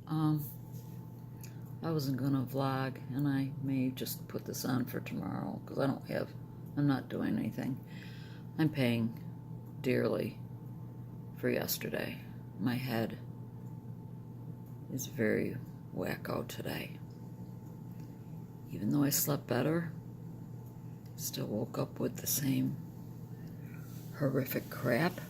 Um, I wasn't gonna vlog, and I may just put this on for tomorrow because I'm not doing anything. I'm paying dearly for yesterday. My head is very wacko today. Even though I slept better, still woke up with the same horrific crap.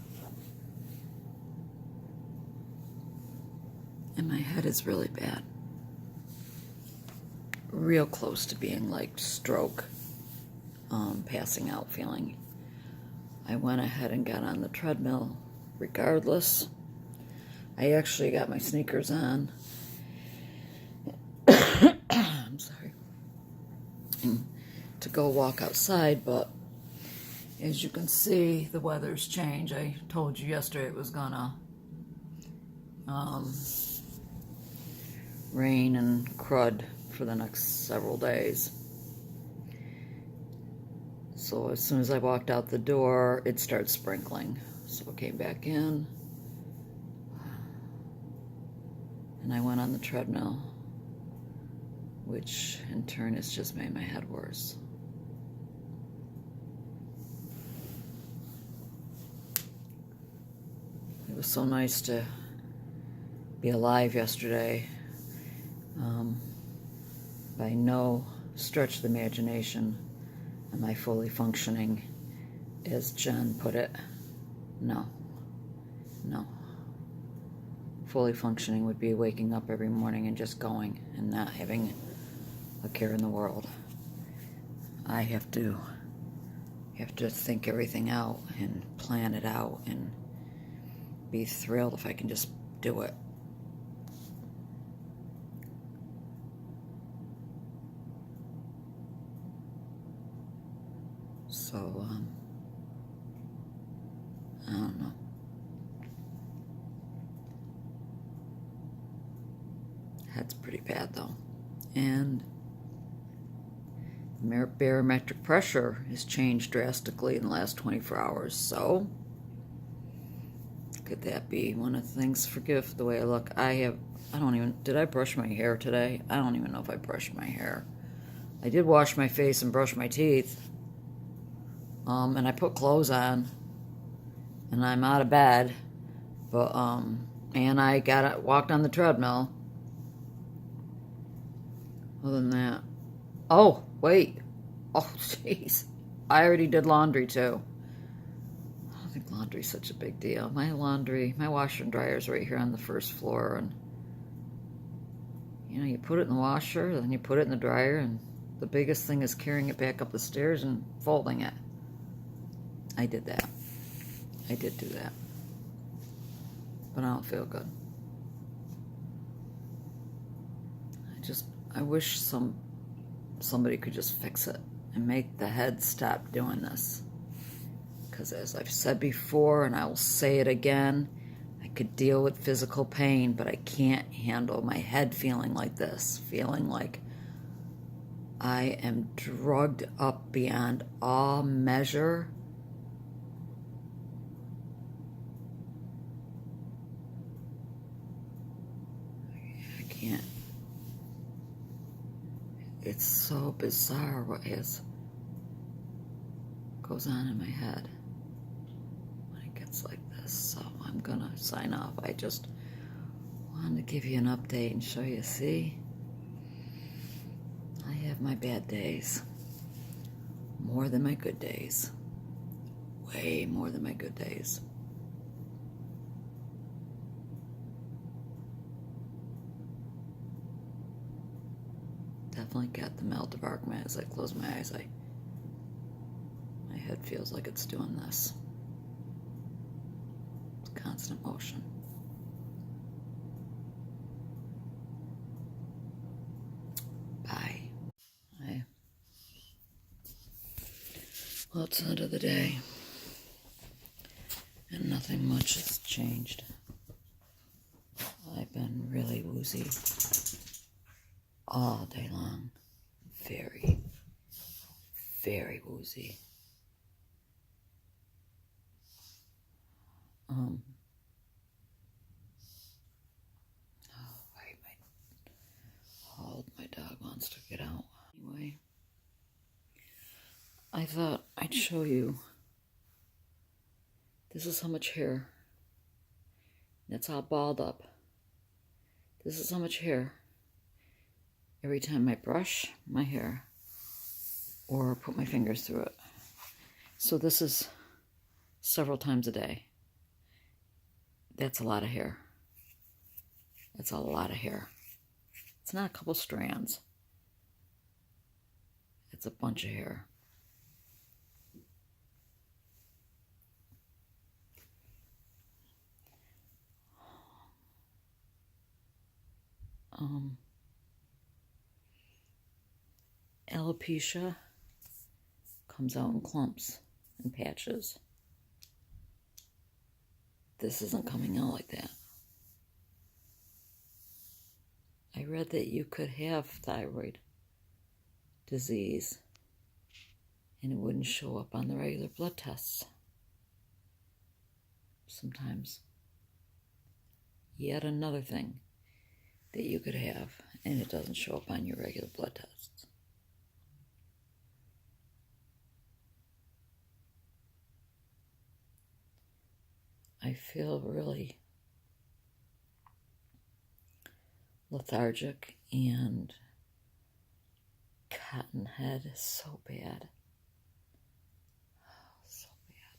And my head is really bad. Real close to being like stroke, passing out feeling. I went ahead and got on the treadmill regardless. I actually got my sneakers on. I'm sorry. To go walk outside, but as you can see, the weather's changed. I told you yesterday it was gonna rain and crud for the next several days. So as soon as I walked out the door, it started sprinkling. So I came back in, and I went on the treadmill, which in turn has just made my head worse. It was so nice to be alive yesterday. By no stretch of the imagination am I fully functioning, as Jen put it. No. Fully functioning would be waking up every morning and just going and not having a care in the world. I have to think everything out and plan it out and be thrilled if I can just do it. So, I don't know. Head's pretty bad though. And barometric pressure has changed drastically in the last 24 hours. So, could that be one of the things? Forgive the way I look. Did I brush my hair today? I don't even know if I brushed my hair. I did wash my face and brush my teeth. And I put clothes on, and I'm out of bed, but, and I walked on the treadmill. Other than that, oh, wait, oh, jeez, I already did laundry, too. I don't think laundry's such a big deal. My washer and dryer is right here on the first floor, and, you put it in the washer, then you put it in the dryer, and the biggest thing is carrying it back up the stairs and folding it. I did that. I did do that. But I don't feel good. I wish somebody could just fix it and make the head stop doing this. Because as I've said before, and I will say it again, I could deal with physical pain, but I can't handle my head feeling like this. Feeling like I am drugged up beyond all measure. Can't. It's so bizarre what goes on in my head when it gets like this. So I'm gonna sign off. I just wanted to give you an update and show you. See, I have my bad days, more than my good days, way more than my good days. Definitely got the melt of argument. As I close my eyes, my head feels like it's doing this. It's constant motion. Bye. Well, it's the end of the day, and nothing much has changed. I've been really woozy all day long. Very, very woozy. Oh, why my I thought I'd show you. This is how much hair. It's all balled up. This is how much hair. Every time I brush my hair or put my fingers through it. So this is several times a day. That's a lot of hair. That's a lot of hair. It's not a couple strands. It's a bunch of hair. Alopecia comes out in clumps and patches. This isn't coming out like that. I read that you could have thyroid disease and it wouldn't show up on the regular blood tests. Sometimes. Yet another thing that you could have and it doesn't show up on your regular blood tests. I feel really lethargic and cotton head is so bad. Oh, so bad.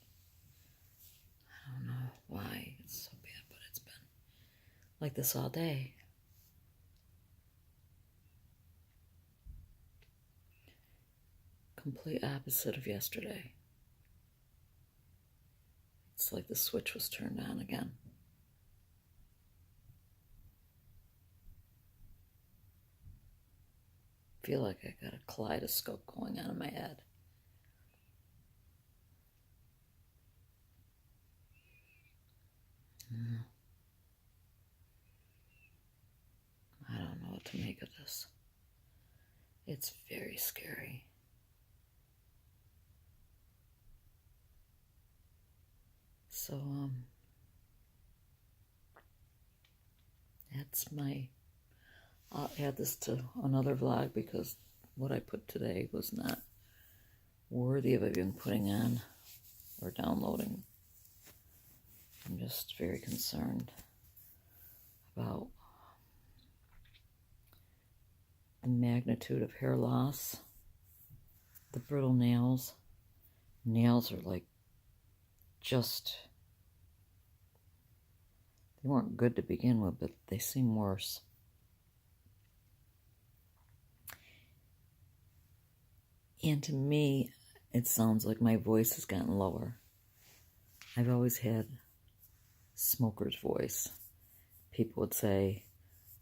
I don't know why it's so bad, but it's been like this all day. Complete opposite of yesterday. It's like the switch was turned on again. I feel like I got a kaleidoscope going on in my head. I don't know what to make of this. It's very scary. So, that's I'll add this to another vlog because what I put today was not worthy of even putting on or downloading. I'm just very concerned about the magnitude of hair loss, the brittle nails. Nails are like they weren't good to begin with, but they seem worse. And to me, it sounds like my voice has gotten lower. I've always had smoker's voice. People would say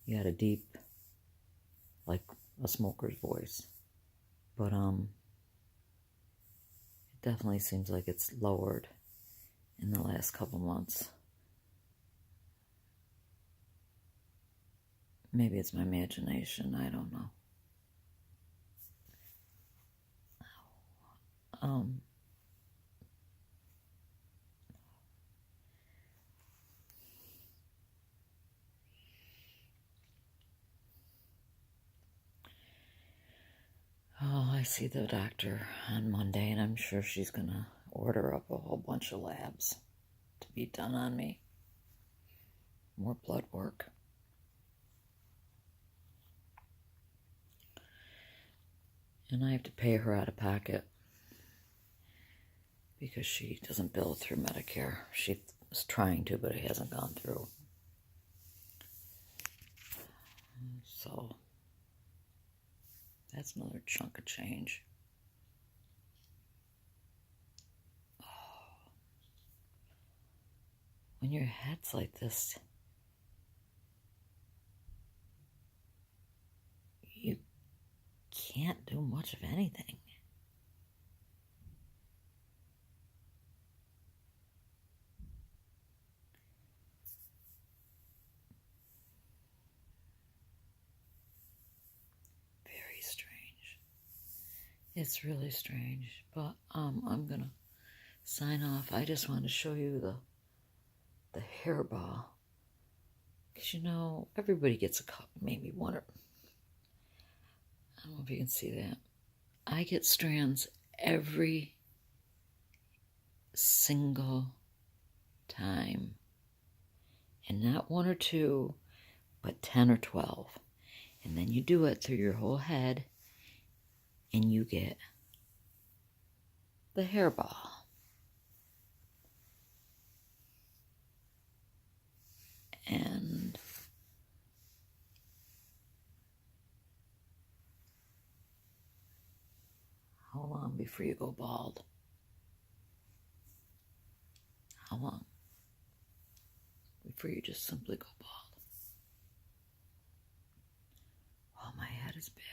you had a deep, like a smoker's voice. But it definitely seems like it's lowered in the last couple months. Maybe it's my imagination, I don't know. I see the doctor on Monday, and I'm sure she's going to order up a whole bunch of labs to be done on me. More blood work. And I have to pay her out of pocket because she doesn't bill through Medicare. She was trying to, but it hasn't gone through. So that's another chunk of change. Oh. When your head's like this, you can't do much of anything. Very strange. It's really strange, but I'm gonna sign off. I just wanted to show you the hairball, because everybody gets a cup, maybe one or I don't know if you can see that. I get strands every single time. And not 1 or 2, but 10 or 12. And then you do it through your whole head, and you get the hairball. And how long before you go bald? How long before you just simply go bald? Oh, my head is bad.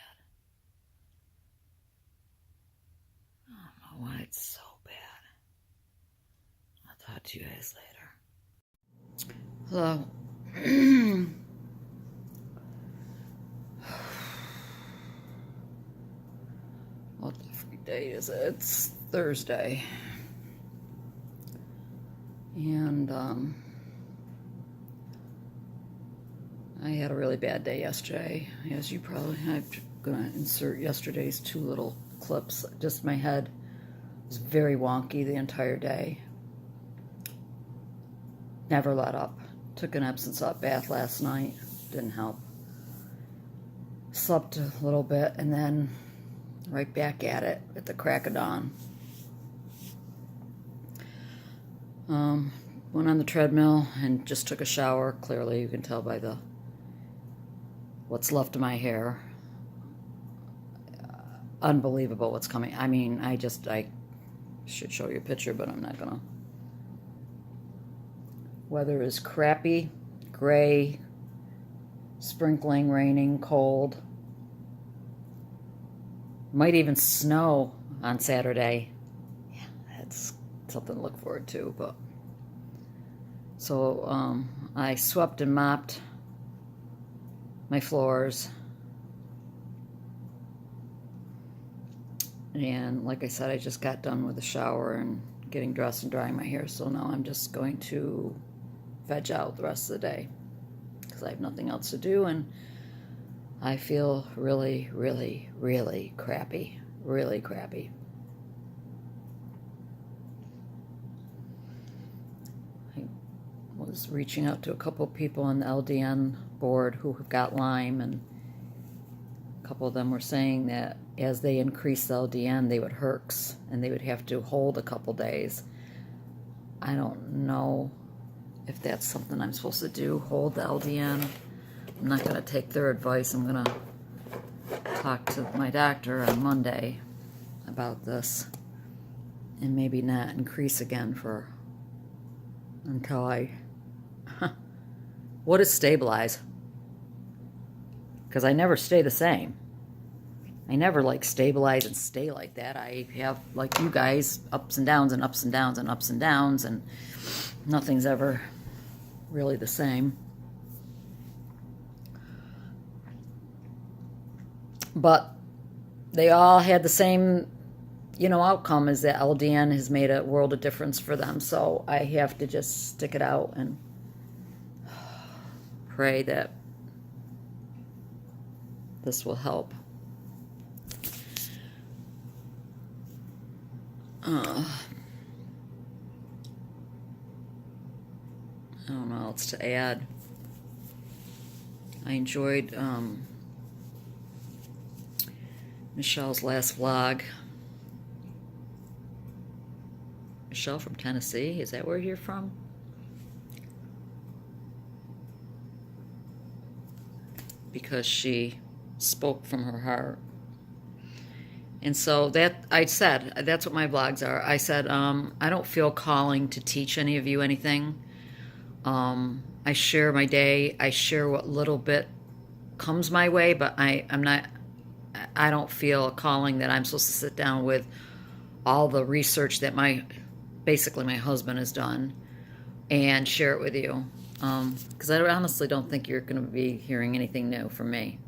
I don't know why it's so bad. I'll talk to you guys later. Hello. What the freak date is it? It's Thursday. And I had a really bad day yesterday. As you probably, I'm gonna insert yesterday's 2 little clips. Just my head was very wonky the entire day. Never let up. Took an Epsom salt bath last night. Didn't help. Slept a little bit and then right back at it at the crack of dawn. Went on the treadmill and just took a shower. Clearly, you can tell by the what's left of my hair. Unbelievable what's coming. I mean, I should show you a picture, but I'm not gonna. Weather is crappy, gray, sprinkling, raining, cold. Might even snow on Saturday. Yeah, that's something to look forward to. But so I swept and mopped my floors, and like I said, I just got done with the shower and getting dressed and drying my hair. So now I'm just going to veg out the rest of the day because I have nothing else to do, and I feel really, really, really crappy. Really crappy. I was reaching out to a couple of people on the LDN board who have got Lyme, and a couple of them were saying that as they increase the LDN, they would herx, and they would have to hold a couple days. I don't know if that's something I'm supposed to do, hold the LDN. I'm not going to take their advice. I'm going to talk to my doctor on Monday about this and maybe not increase again until I... What is stabilize? Because I never stay the same. I never stabilize and stay like that. I have, like you guys, ups and downs and ups and downs and ups and downs, and nothing's ever really the same. But they all had the same, outcome, is that LDN has made a world of difference for them. So I have to just stick it out and pray that this will help. I don't know what else to add. I enjoyed Michelle's last vlog. Michelle from Tennessee, is that where you're from? Because she spoke from her heart. And so that I said, that's what my vlogs are. I said, I don't feel calling to teach any of you anything. I share my day. I share what little bit comes my way, but I don't feel a calling that I'm supposed to sit down with all the research that basically my husband has done and share it with you. Because I honestly don't think you're going to be hearing anything new from me.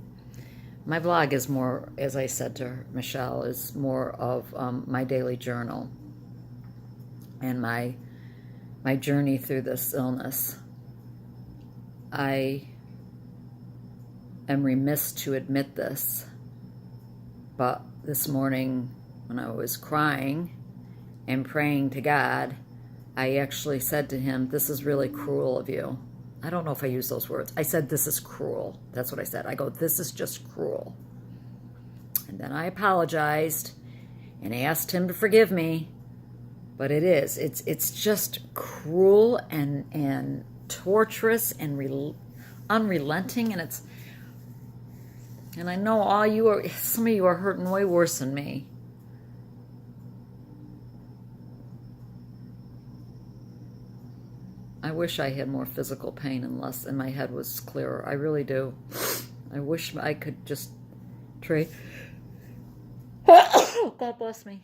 My vlog is more, as I said to Michelle, is more of my daily journal and my journey through this illness. I am remiss to admit this, but this morning when I was crying and praying to God, I actually said to him, "This is really cruel of you." I don't know if I used those words. I said, "This is cruel." That's what I said. I go, "This is just cruel." And then I apologized and asked him to forgive me. But it is. It's just cruel and torturous and unrelenting, and I know some of you are hurting way worse than me. I wish I had more physical pain and my head was clearer. I really do. I wish I could just trade. God bless me.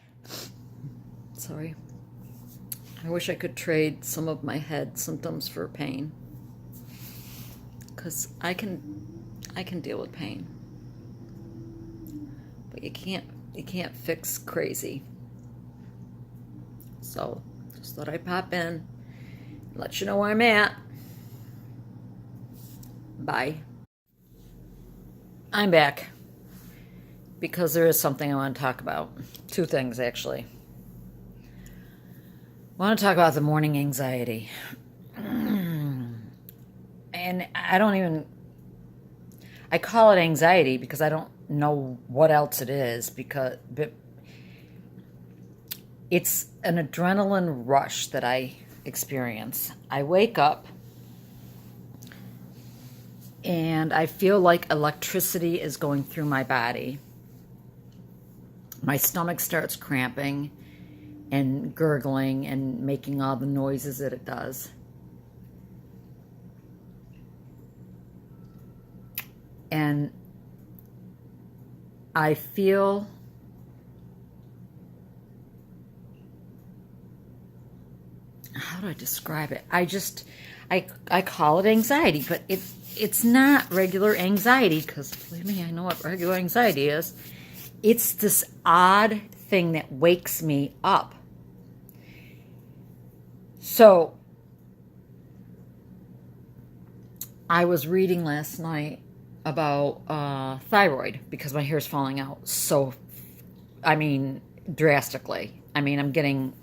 Sorry. I wish I could trade some of my head symptoms for pain, because I can deal with pain, but you can't fix crazy. So just thought I'd pop in, let you know where I'm at. Bye. I'm back because there is something I want to talk about. Two things, actually. I want to talk about the morning anxiety. And I call it anxiety because I don't know what else it is, but it's an adrenaline rush that I experience. I wake up and I feel like electricity is going through my body. My stomach starts cramping and gurgling and making all the noises that it does. And I feel how do I describe it? I call it anxiety, but it's not regular anxiety, because believe me, I know what regular anxiety is. It's this odd thing that wakes me up. So I was reading last night about thyroid, because my hair's falling out drastically. I'm getting,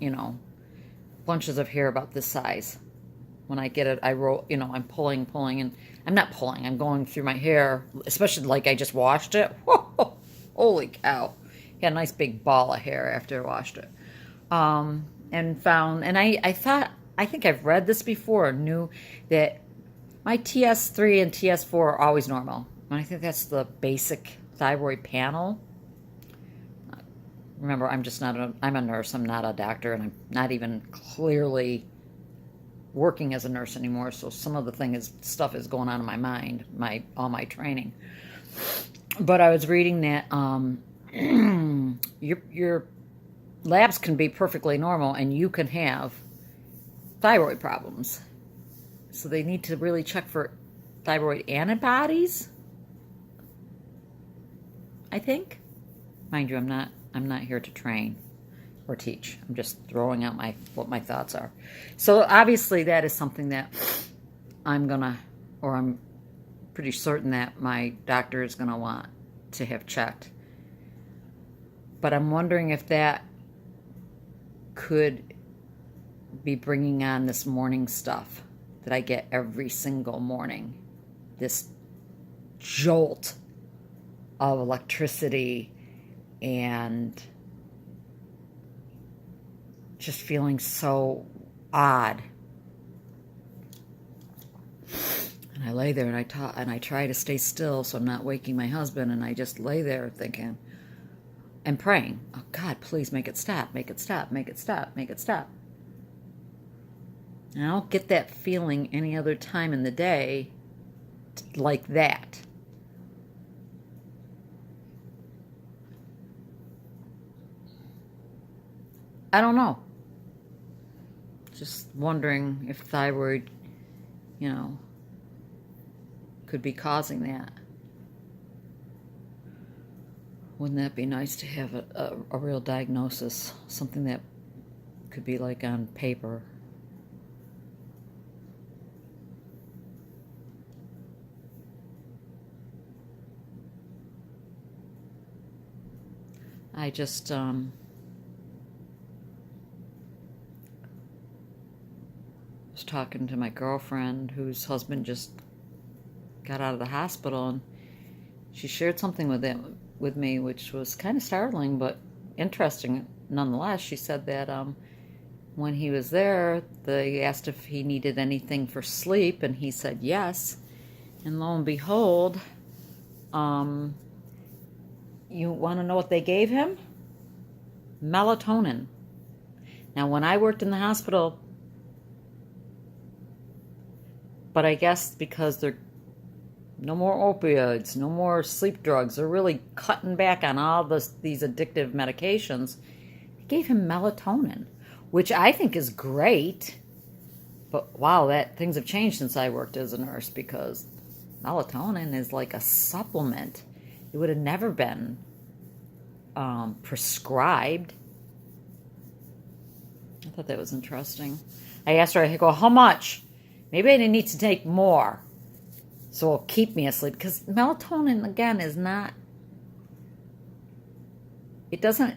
bunches of hair about this size. When I get it, I'm pulling, and I'm not pulling, I'm going through my hair, especially like I just washed it. Whoa, holy cow. Had a nice big ball of hair after I washed it. I think I've read this before, knew that my TS3 and TS4 are always normal. And I think that's the basic thyroid panel. Remember, I'm a nurse, I'm not a doctor, and I'm not even clearly working as a nurse anymore, so some of the stuff is going on in my mind, all my training. But I was reading that your labs can be perfectly normal and you can have thyroid problems. So they need to really check for thyroid antibodies, I think. Mind you, I'm not here to train or teach. I'm just throwing out what my thoughts are. So obviously that is something that I'm pretty certain that my doctor is gonna want to have checked. But I'm wondering if that could be bringing on this morning stuff that I get every single morning. This jolt of electricity and just feeling so odd. And I lay there and I try to stay still so I'm not waking my husband, and I just lay there thinking and praying, "Oh God, please make it stop, make it stop, make it stop, make it stop." And I don't get that feeling any other time in the day like that. I don't know. Just wondering if thyroid, could be causing that. Wouldn't that be nice to have a real diagnosis? Something that could be like on paper. I just, talking to my girlfriend whose husband just got out of the hospital, and she shared something with me, which was kind of startling but interesting nonetheless. She said that when he was there, they asked if he needed anything for sleep, and he said yes. And lo and behold, you want to know what they gave him? Melatonin. Now, when I worked in the hospital, but I guess because they're no more opioids, no more sleep drugs, they're really cutting back on all these addictive medications. They gave him melatonin, which I think is great. But wow, things have changed since I worked as a nurse, because melatonin is like a supplement. It would have never been prescribed. I thought that was interesting. I asked her, I go, how much? Maybe I need to take more, so it'll keep me asleep. Because melatonin, again, it doesn't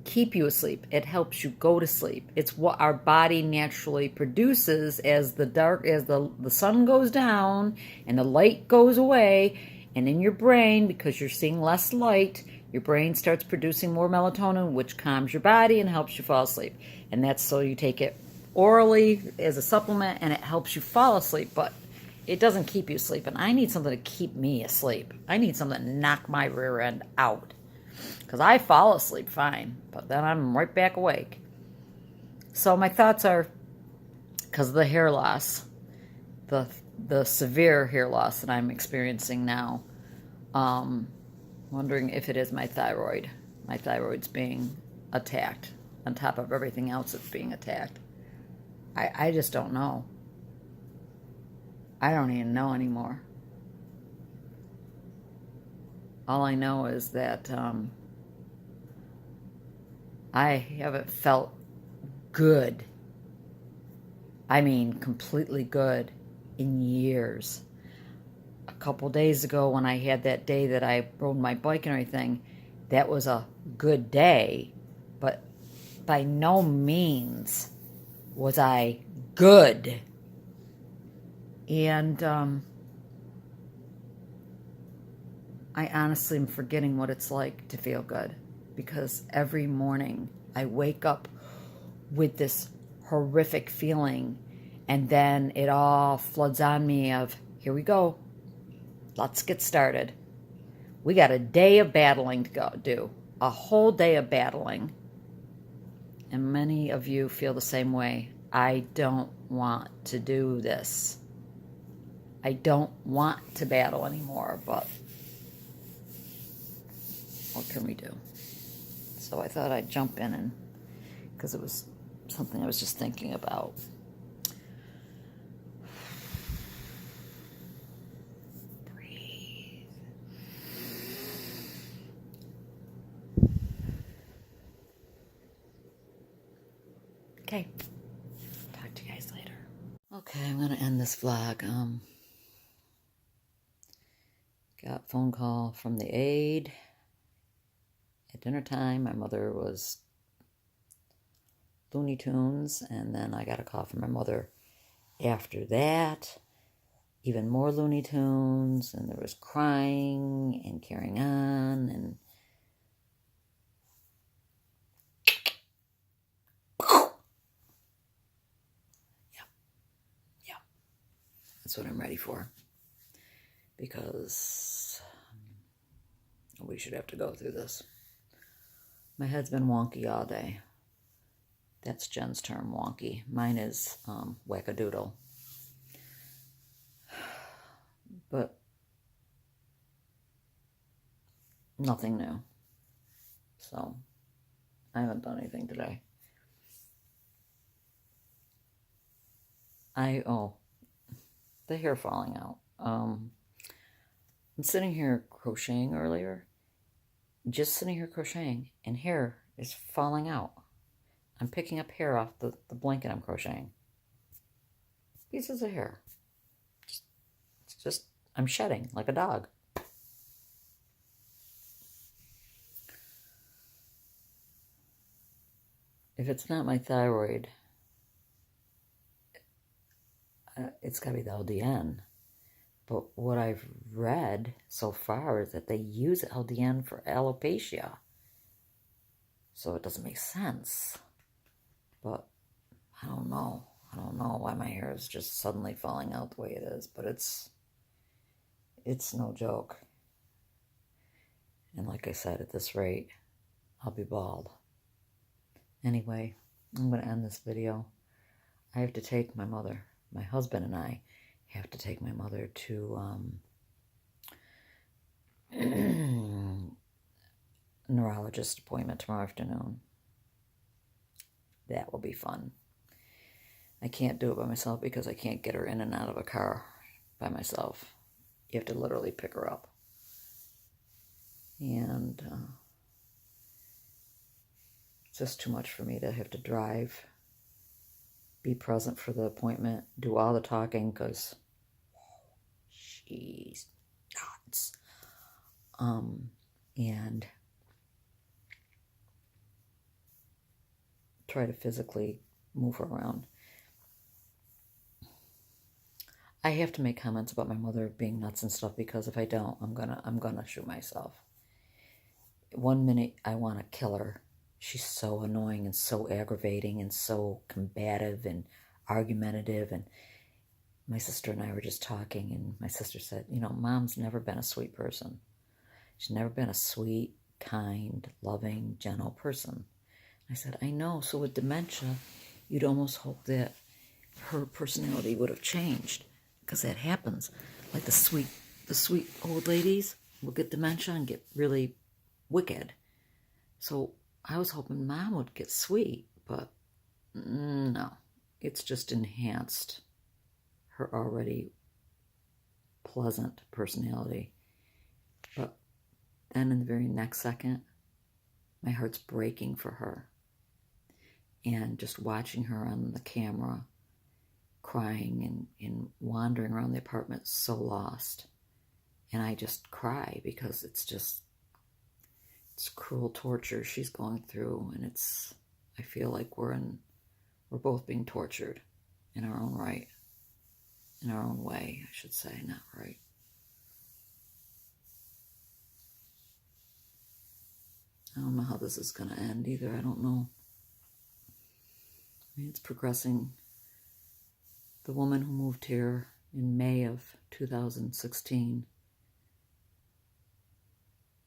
keep you asleep. It helps you go to sleep. It's what our body naturally produces as the sun goes down and the light goes away, and in your brain, because you're seeing less light, your brain starts producing more melatonin, which calms your body and helps you fall asleep. And that's so you take it orally as a supplement, and it helps you fall asleep, but it doesn't keep you asleep. And I need something to keep me asleep. I need something to knock my rear end out, because I fall asleep fine, but then I'm right back awake. So my thoughts are, because of the hair loss, the severe hair loss that I'm experiencing now, wondering if it is my thyroid. My thyroid's being attacked on top of everything else that's being attacked. I just don't know. I don't even know anymore. All I know is that I haven't felt good. I mean, completely good in years. A couple days ago, when I had that day that I rode my bike and everything, that was a good day, but by no means was I good. And I honestly am forgetting what it's like to feel good, because every morning I wake up with this horrific feeling, and then it all floods on me of, here we go, let's get started. We got a day of battling to do, a whole day of battling. And many of you feel the same way. I don't want to do this. I don't want to battle anymore, but what can we do? So I thought I'd jump in, and because it was something I was just thinking about. Breathe. Okay. Talk to you guys later. Okay, I'm going to end this vlog. Got a phone call from the aide at dinner time. My mother was Looney Tunes, and then I got a call from my mother after that. Even more Looney Tunes, and there was crying and carrying on, and yeah, that's what I'm ready for, because we should have to go through this. My head's been wonky all day. That's Jen's term, wonky. Mine is wackadoodle. But nothing new. So I haven't done anything today. The hair falling out. I'm sitting here crocheting earlier. Just sitting here crocheting, and hair is falling out. I'm picking up hair off the blanket I'm crocheting. Pieces of hair. It's just, I'm shedding like a dog. If it's not my thyroid, it's got to be the LDN. But what I've read so far is that they use LDN for alopecia. So it doesn't make sense. But I don't know. I don't know why my hair is just suddenly falling out the way it is. But it's no joke. And like I said, at this rate, I'll be bald. Anyway, I'm going to end this video. I have to take my mother. My husband and I have to take my mother to neurologist appointment tomorrow afternoon. That will be fun. I can't do it by myself because I can't get her in and out of a car by myself. You have to literally pick her up. And it's just too much for me to have to drive, be present for the appointment, do all the talking because she's nuts. And try to physically move her around. I have to make comments about my mother being nuts and stuff because if I don't, I'm gonna shoot myself. 1 minute I want to kill her. She's so annoying and so aggravating and so combative and argumentative. And my sister and I were just talking, and my sister said, you know, Mom's never been a sweet person. She's never been a sweet, kind, loving, gentle person. I said, I know. So with dementia, you'd almost hope that her personality would have changed, because that happens. Like the sweet old ladies will get dementia and get really wicked. So I was hoping Mom would get sweet, but no. It's just enhanced her already pleasant personality. But then in the very next second, my heart's breaking for her. And just watching her on the camera, crying and wandering around the apartment so lost. And I just cry because it's cruel torture she's going through, and I feel like we're both being tortured in our own right. In our own way, I should say, not right. I don't know how this is going to end either. I don't know. I mean, it's progressing. The woman who moved here in May of 2016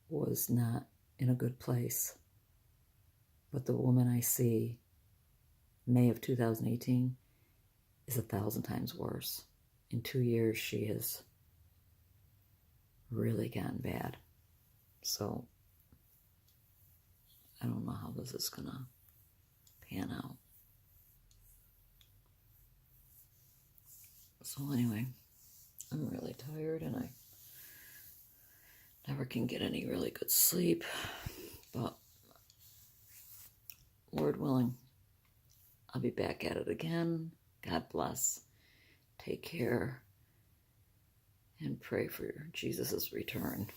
was not in a good place. But the woman I see May of 2018 is 1,000 times worse. In 2 years, she has really gotten bad. So I don't know how this is going to pan out. So anyway, I'm really tired and I never can get any really good sleep. But Lord willing, I'll be back at it again. God bless. Take care. And pray for Jesus' return.